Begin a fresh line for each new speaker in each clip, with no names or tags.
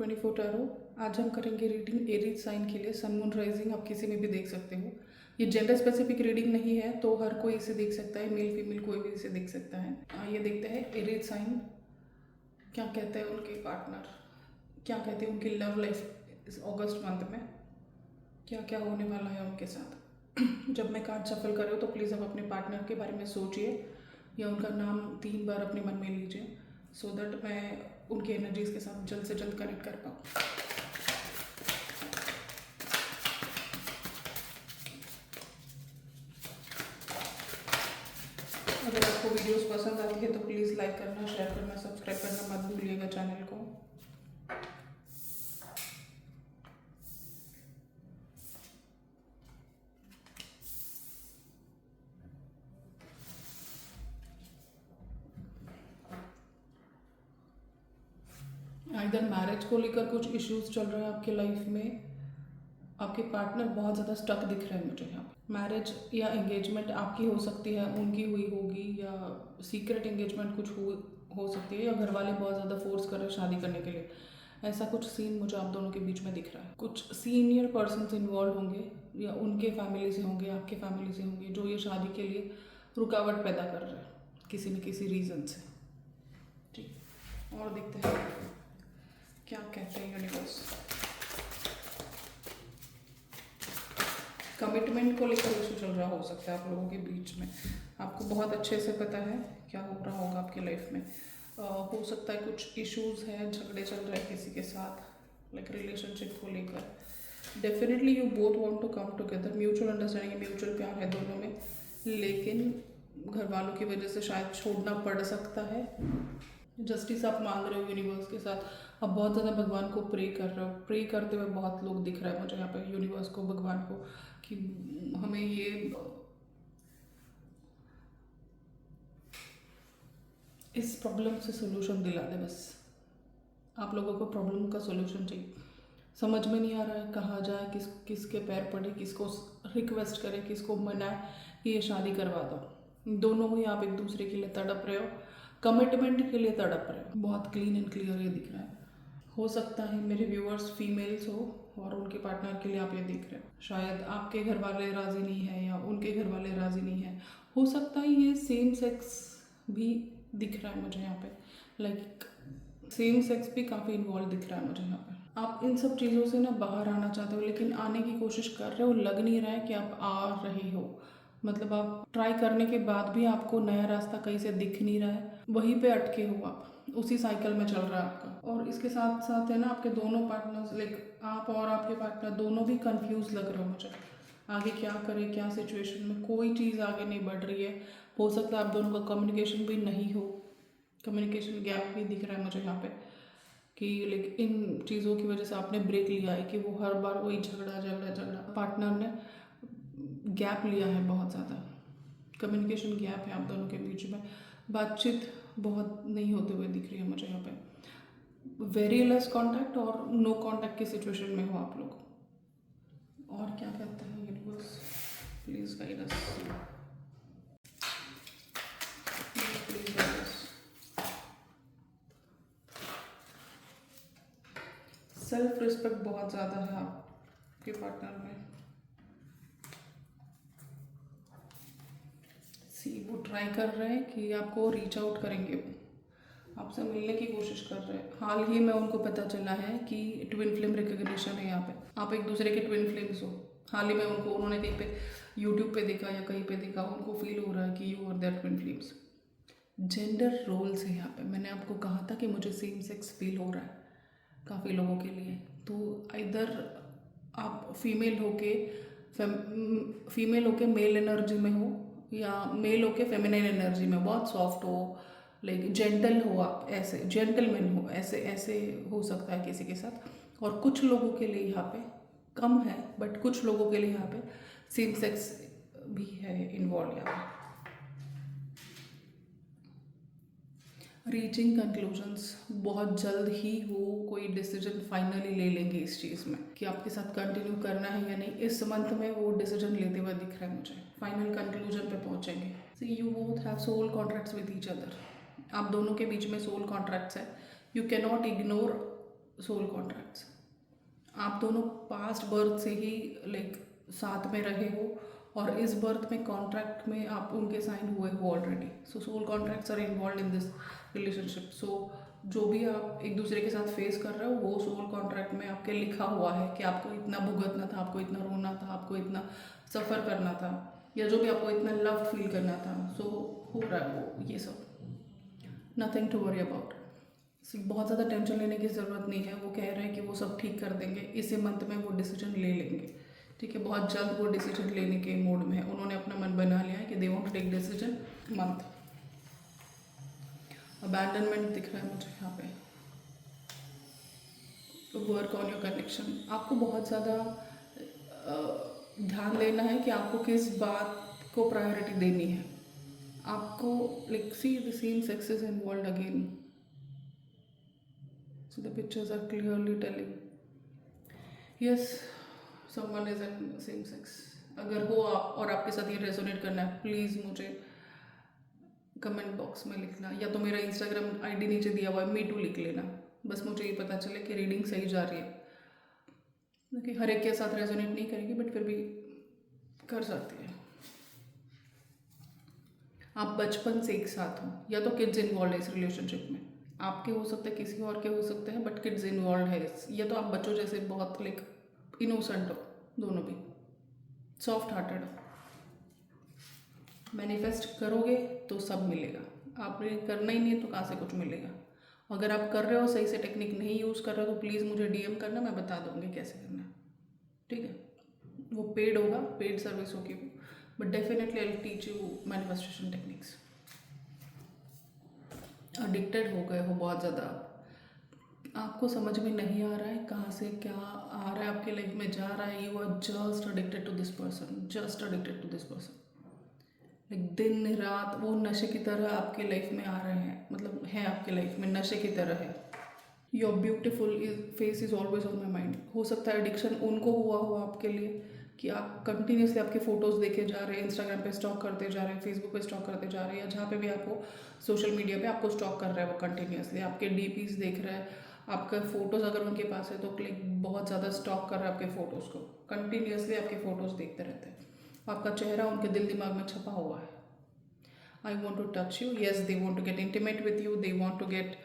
24 tarot. आज हम करेंगे रीडिंग एरीज साइन के लिए। सन मून राइजिंग आप किसी में भी देख सकते हो। ये जेंडर स्पेसिफिक रीडिंग नहीं है, तो हर कोई इसे देख सकता है, मेल फीमेल कोई भी इसे देख सकता है। आइए देखते हैं एरीज साइन क्या कहते हैं उनके पार्टनर, क्या कहते हैं उनकी लव लाइफ इस अगस्त मंथ में, क्या क्या होने वाला है उनके साथ। जब मैं कार्ड शफल कर रही हूँ तो प्लीज़ आप अपने पार्टनर के बारे में सोचिए या उनका नाम 3 बार अपने मन में लीजिए, सो दैट मैं उनकी एनर्जीज के साथ जल्द से जल्द कनेक्ट कर पाऊँ। अगर आपको वीडियोस पसंद आती है तो प्लीज़ लाइक करना, शेयर करना, सब्सक्राइब करना मत भूलिएगा चैनल को। इधर मैरिज को लेकर कुछ इश्यूज चल रहे हैं आपके लाइफ में। आपके पार्टनर बहुत ज़्यादा स्टक दिख रहे हैं मुझे यहाँ पे। मैरिज या एंगेजमेंट आपकी हो सकती है, उनकी हुई होगी, या सीक्रेट एंगेजमेंट कुछ हो सकती है, या घर वाले बहुत ज़्यादा फोर्स कर रहे हैं शादी करने के लिए। ऐसा कुछ सीन मुझे आप दोनों के बीच में दिख रहा है। कुछ सीनियर पर्सन्स इन्वॉल्व होंगे या उनके फैमिली से होंगे, आपके फैमिली से होंगे, जो ये शादी के लिए रुकावट पैदा कर रहे हैं किसी न किसी रीज़न से। ठीक, और देखते हैं क्या कहते हैं यूनिवर्स। कमिटमेंट को लेकर इशू चल रहा हो सकता है आप लोगों के बीच में। आपको बहुत अच्छे से पता है क्या हो रहा होगा आपकी लाइफ में। हो सकता है कुछ इश्यूज हैं, झगड़े चल रहे हैं किसी के साथ, लाइक रिलेशनशिप को लेकर। Definitely you both want to come together, mutual understanding, mutual प्यार है दोनों में, लेकिन घर वालों की वजह से शायद छोड़ना पड़ सकता है। जस्टिस आप मांग रहे हो यूनिवर्स के साथ। अब बहुत ज़्यादा भगवान को प्रे कर रहे हो। प्रे करते हुए बहुत लोग दिख रहा है मुझे यहाँ पे यूनिवर्स को, भगवान को, कि हमें ये इस प्रॉब्लम से सोल्यूशन दिला दे। बस आप लोगों को प्रॉब्लम का सोल्यूशन चाहिए। समझ में नहीं आ रहा है कहाँ जाए, किसके पैर पड़े, किसको रिक्वेस्ट करे, किसको मनाए कि ये शादी करवा दो। दोनों ही आप एक दूसरे के लिए तड़प रहे हो, कमिटमेंट के लिए तड़प रहे हो। बहुत क्लीन एंड क्लियर ये दिख रहा है। हो सकता है मेरे व्यूअर्स फीमेल्स हो और उनके पार्टनर के लिए आप ये देख रहे हो। शायद आपके घर वाले राज़ी नहीं है या उनके घर वाले राज़ी नहीं है। हो सकता है ये सेम सेक्स भी दिख रहा है मुझे यहाँ पे, लाइक सेम सेक्स भी काफ़ी इन्वॉल्व दिख रहा है मुझे यहाँ पे। आप इन सब चीज़ों से ना बाहर आना चाहते हो, लेकिन आने की कोशिश कर रहे हो, लग नहीं रहा है कि आप आ रहे हो। मतलब आप ट्राई करने के बाद भी आपको नया रास्ता कहीं से दिख नहीं रहा है, वहीं पे अटके हो आप, उसी साइकिल में चल रहा है आपका। और इसके साथ साथ है ना, आपके दोनों पार्टनर्स, लाइक आप और आपके पार्टनर दोनों भी कंफ्यूज लग रहे हो मुझे। आगे क्या करें, क्या सिचुएशन में, कोई चीज़ आगे नहीं बढ़ रही है। हो सकता है आप दोनों का कम्युनिकेशन भी नहीं हो, कम्युनिकेशन गैप भी दिख रहा है मुझे यहाँ पे, कि लाइक इन चीज़ों की वजह से आपने ब्रेक लिया है, कि वो हर बार वही झगड़ा झगड़ा झगड़ा, पार्टनर ने गैप लिया है, बहुत ज़्यादा कम्युनिकेशन गैप है आप दोनों के बीच में। बातचीत बहुत नहीं होते हुए दिख रही है मुझे यहाँ पे। वेरी लेस कांटेक्ट और नो कांटेक्ट की सिचुएशन में हो आप लोग। और क्या कहते हैं universe, please guide us, please guide us. Self respect बहुत ज़्यादा है आपके पार्टनर में। वो ट्राई कर रहे हैं कि आपको रीच आउट करेंगे, आपसे मिलने की कोशिश कर रहे हैं। हाल ही में उनको पता चला है कि ट्विन फ्लेम रिकग्निशन है यहाँ पे, आप एक दूसरे के ट्विन फ्लेम्स हो। हाल ही में उन्होंने कहीं पे यूट्यूब पे देखा या कहीं पे देखा, उनको फील हो रहा है कि you are their twin flames. Gender roles है यहाँ पे। मैंने आपको कहा था कि मुझे सेम सेक्स फील हो रहा है काफ़ी लोगों के लिए। तो इधर आप फीमेल होके मेल एनर्जी में हो, या मेल होके फेमिनाइन एनर्जी में, बहुत सॉफ्ट हो, लाइक जेंटल हो, आप ऐसे जेंटलमैन हो, ऐसे ऐसे हो सकता है किसी के साथ। और कुछ लोगों के लिए यहाँ पे कम है, बट कुछ लोगों के लिए यहाँ पे सेम सेक्स भी है इन्वॉल्व यहाँ पे। रीचिंग कंक्लूजन्स, बहुत जल्द ही वो कोई डिसीजन फाइनली ले लेंगे इस चीज़ में कि आपके साथ कंटिन्यू करना है या नहीं। इस मंथ में वो डिसीजन लेते हुए दिख रहा है मुझे, फाइनल कंक्लूजन पे पहुंचेंगे। See you both have soul contracts with each other. आप दोनों के बीच में सोल कॉन्ट्रैक्ट्स है। You can not ignore soul contracts. आप दोनों पास्ट बर्थ से ही लाइक साथ में रहे हो और इस बर्थ में कॉन्ट्रैक्ट में आप उनके साइन हुए हो already. So soul contracts are involve in this relationship. So जो भी आप एक दूसरे के साथ फेस कर रहे हो वो सोल कॉन्ट्रैक्ट में आपके लिखा हुआ है कि आपको इतना भुगतना था, आपको इतना रोना था, आपको इतना सफ़र करना था, या जो भी आपको इतना लव फील करना था। सो हो रहा है वो ये सब, नथिंग टू वरी अबाउट। बहुत ज़्यादा टेंशन लेने की ज़रूरत नहीं है। वो कह रहे हैं कि वो सब ठीक कर देंगे, इसी मंथ में वो डिसीजन ले लेंगे। ठीक है, बहुत जल्द वो डिसीजन लेने के मूड में है। उन्होंने अपना मन बना लिया है कि they want to take decision month. Abandonment दिख रहा है मुझे यहाँ पे। Work on your connection. आपको बहुत ज़्यादा ध्यान देना है कि आपको किस बात को प्रायोरिटी देनी है। आपको like see the same sex is involve again. So the pictures are clearly telling yes, someone is in same sex। अगर हो आप और आपके साथ ये रेजोनेट करना है, प्लीज़ मुझे कमेंट बॉक्स में लिखना, या तो मेरा इंस्टाग्राम आईडी नीचे दिया हुआ है, मी टू लिख लेना। बस मुझे ये पता चले कि रीडिंग सही जा रही है। क्योंकि हर एक के साथ रेजोनेट नहीं करेगी, बट फिर भी कर सकती है। आप बचपन से एक साथ हो, या तो किड्स इन्वॉल्व है इस रिलेशनशिप में। आपके हो सकते हैं, किसी और के हो सकते हैं, बट किड्स इन्वॉल्व है। या तो आप बच्चों जैसे बहुत लाइक इनोसेंट हो, दोनों भी सॉफ्ट हार्टेड हो। मैनिफेस्ट करोगे तो सब मिलेगा। आपने करना ही नहीं है तो कहाँ से कुछ मिलेगा। अगर आप कर रहे हो, सही से टेक्निक नहीं यूज़ कर रहे हो, तो प्लीज़ मुझे डीएम करना, मैं बता दूँगी कैसे करना है। ठीक है, वो पेड होगा, पेड सर्विस होगी, but definitely I will teach you manifestation techniques. Addicted हो गए हो बहुत ज़्यादा, आपको समझ में नहीं आ रहा है कहाँ से क्या आ रहा है, आपके लाइफ में जा रहा है। You are just addicted to this person, just addicted to this person. Like दिन रात वो नशे की तरह आपके लाइफ में आ रहे हैं, मतलब है आपके लाइफ में, नशे की तरह है। Your beautiful face is always on my mind. हो सकता है एडिक्शन उनको हुआ हो आपके लिए कि आप कंटिन्यूसली आपके फ़ोटोज़ देखे जा रहे हैं, इंस्टाग्राम पे स्टॉक करते जा रहे हैं, फेसबुक पे स्टॉक करते जा रहे हैं, या जहाँ पे भी आपको सोशल मीडिया पे आपको स्टॉक कर रहा है वो कंटिन्यूसली आपके डीपीज़ देख रहा है, आपका फ़ोटोज़ अगर उनके पास है तो क्लिक बहुत ज़्यादा स्टॉक कर रहा है आपके फ़ोटोज़ को, कंटिन्यूसली आपके फ़ोटोज़ देखते रहते हैं। आपका चेहरा उनके दिल दिमाग में छपा हुआ है। I want to touch you, yes they want to get intimate with you, they want to get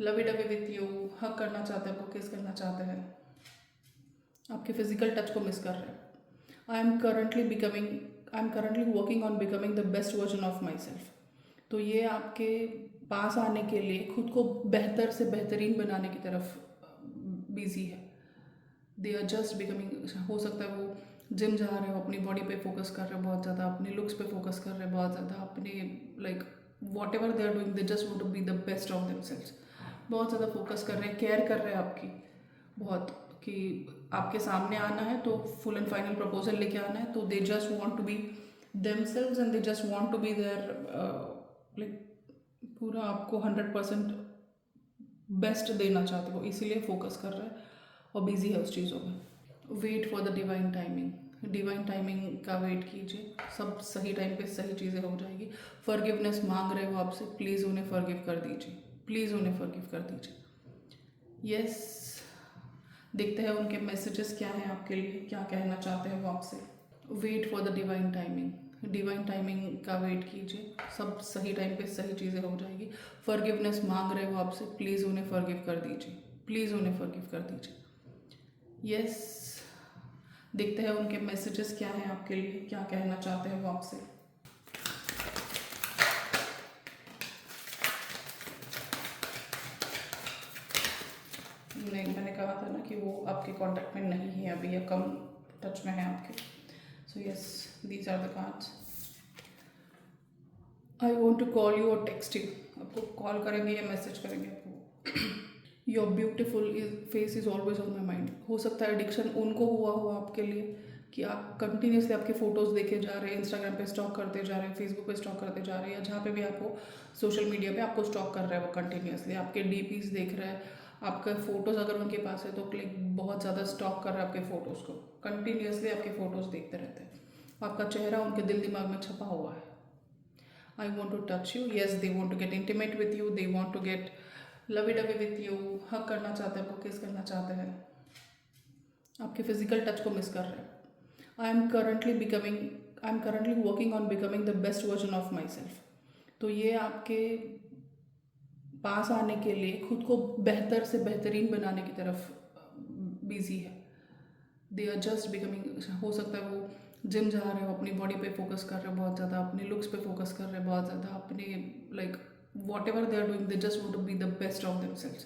lovey dovey with you, hug करना चाहते हैं, आपको किस करना चाहते हैं, आपके फिजिकल टच को मिस कर रहे हैं। I am currently working on becoming the best version of my self. तो ये आपके पास आने के लिए खुद को बेहतर से बेहतरीन बनाने की तरफ बिजी है। They are just becoming. हो सकता है वो जिम जा रहे हो, अपनी बॉडी पे फोकस कर रहे हो बहुत ज़्यादा, अपने लुक्स पे फोकस कर रहे हैं बहुत ज़्यादा, अपने like whatever they are doing, they just want to be the best of themselves. बहुत ज़्यादा फोकस कर रहे हैं, केयर कर रहे हैं आपकी बहुत, कि आपके सामने आना है तो फुल एंड फाइनल प्रपोजल लेके आना है, तो they just want to be themselves and they just want to be there like पूरा आपको 100% बेस्ट देना चाहते हो, इसीलिए फोकस कर रहे हैं और बिजी है उस चीज़ों में। Wait for the divine timing. Divine timing का वेट कीजिए, सब सही टाइम पे सही चीज़ें हो जाएगी। फॉरगिवनेस मांग रहे हो आपसे, प्लीज़ उन्हें फॉरगिव कर दीजिए, प्लीज़ उन्हें फॉरगिव कर दीजिए। यस, देखते हैं उनके मैसेजेस क्या हैं आपके लिए, क्या कहना चाहते हैं वो आपसे। Wait for the divine timing. Divine timing का वेट कीजिए, सब सही टाइम पे सही चीज़ें हो जाएगी। फॉरगिवनेस मांग रहे हो आपसे, प्लीज़ उन्हें फॉरगिव कर दीजिए, प्लीज़ उन्हें फॉरगिव कर दीजिए। यस, देखते हैं उनके मैसेजेस क्या हैं आपके लिए, क्या कहना चाहते हैं वो आपसे। नहीं, मैंने कहा था ना कि वो आपके कांटेक्ट में नहीं है अभी, या कम टच में है आपके। So yes, these are the cards. I want to call you और टेक्स्ट यू। आपको कॉल करेंगे या मैसेज करेंगे आपको। Your beautiful face is always on my mind. हो सकता है एडिक्शन उनको हुआ हो आपके लिए कि आप कंटिन्यूसली आपके फ़ोटोज़ देखे जा रहे हैं, इंस्टाग्राम पे स्टॉक करते जा रहे हैं, फेसबुक पे स्टॉक करते जा रहे हैं, या जहाँ पे भी आपको सोशल मीडिया पे आपको स्टॉक कर रहा है वो कंटिन्यूसली आपके डीपीज़ देख रहा है, आपका फ़ोटोज़ अगर उनके पास है तो क्लिक बहुत ज़्यादा स्टॉक कर रहा है आपके फ़ोटोज़ को, कंटिन्यूसली आपके फ़ोटोज़ देखते रहते हैं। आपका चेहरा उनके दिल दिमाग में छपा हुआ है। I want to touch you, yes they want to get intimate with you, they want to get lovey dovey with you, hug करना चाहते हैं, आपको किस करना चाहते हैं, आपके फिजिकल टच को मिस कर रहे हैं। I am currently working on becoming the best version of my self. तो ये आपके पास आने के लिए खुद को बेहतर से बेहतरीन बनाने की तरफ बिजी है। दे आर जस्ट बिकमिंग, हो सकता है वो जिम जा रहे हो, अपनी बॉडी पे फोकस कर रहे हो बहुत ज़्यादा, अपने लुक्स पे फोकस कर रहे हो बहुत ज़्यादा, अपने like whatever they are doing, they just want to be the best of themselves.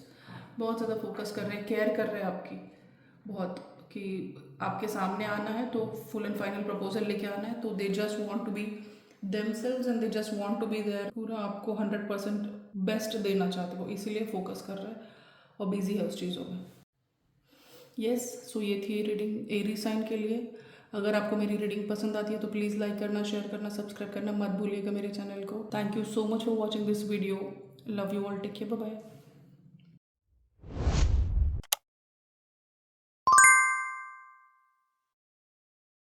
बहुत ज़्यादा फोकस कर रहे हैं, केयर कर रहे हैं आपकी बहुत, कि आपके सामने आना है तो फुल एंड फाइनल प्रपोजल लेके आना है, तो they just want to be themselves and they just want to be there, पूरा आपको 100% बेस्ट देना चाहते हो, इसीलिए फोकस कर रहे हैं और बिजी है उस चीज़ों में। यस, सो ये थी रीडिंग एरी साइन के लिए। अगर आपको मेरी रीडिंग पसंद आती है तो प्लीज़ लाइक करना, शेयर करना, सब्सक्राइब करना मत भूलिएगा मेरे चैनल को। Thank you so much for watching this video. Love you all, take care, bye bye.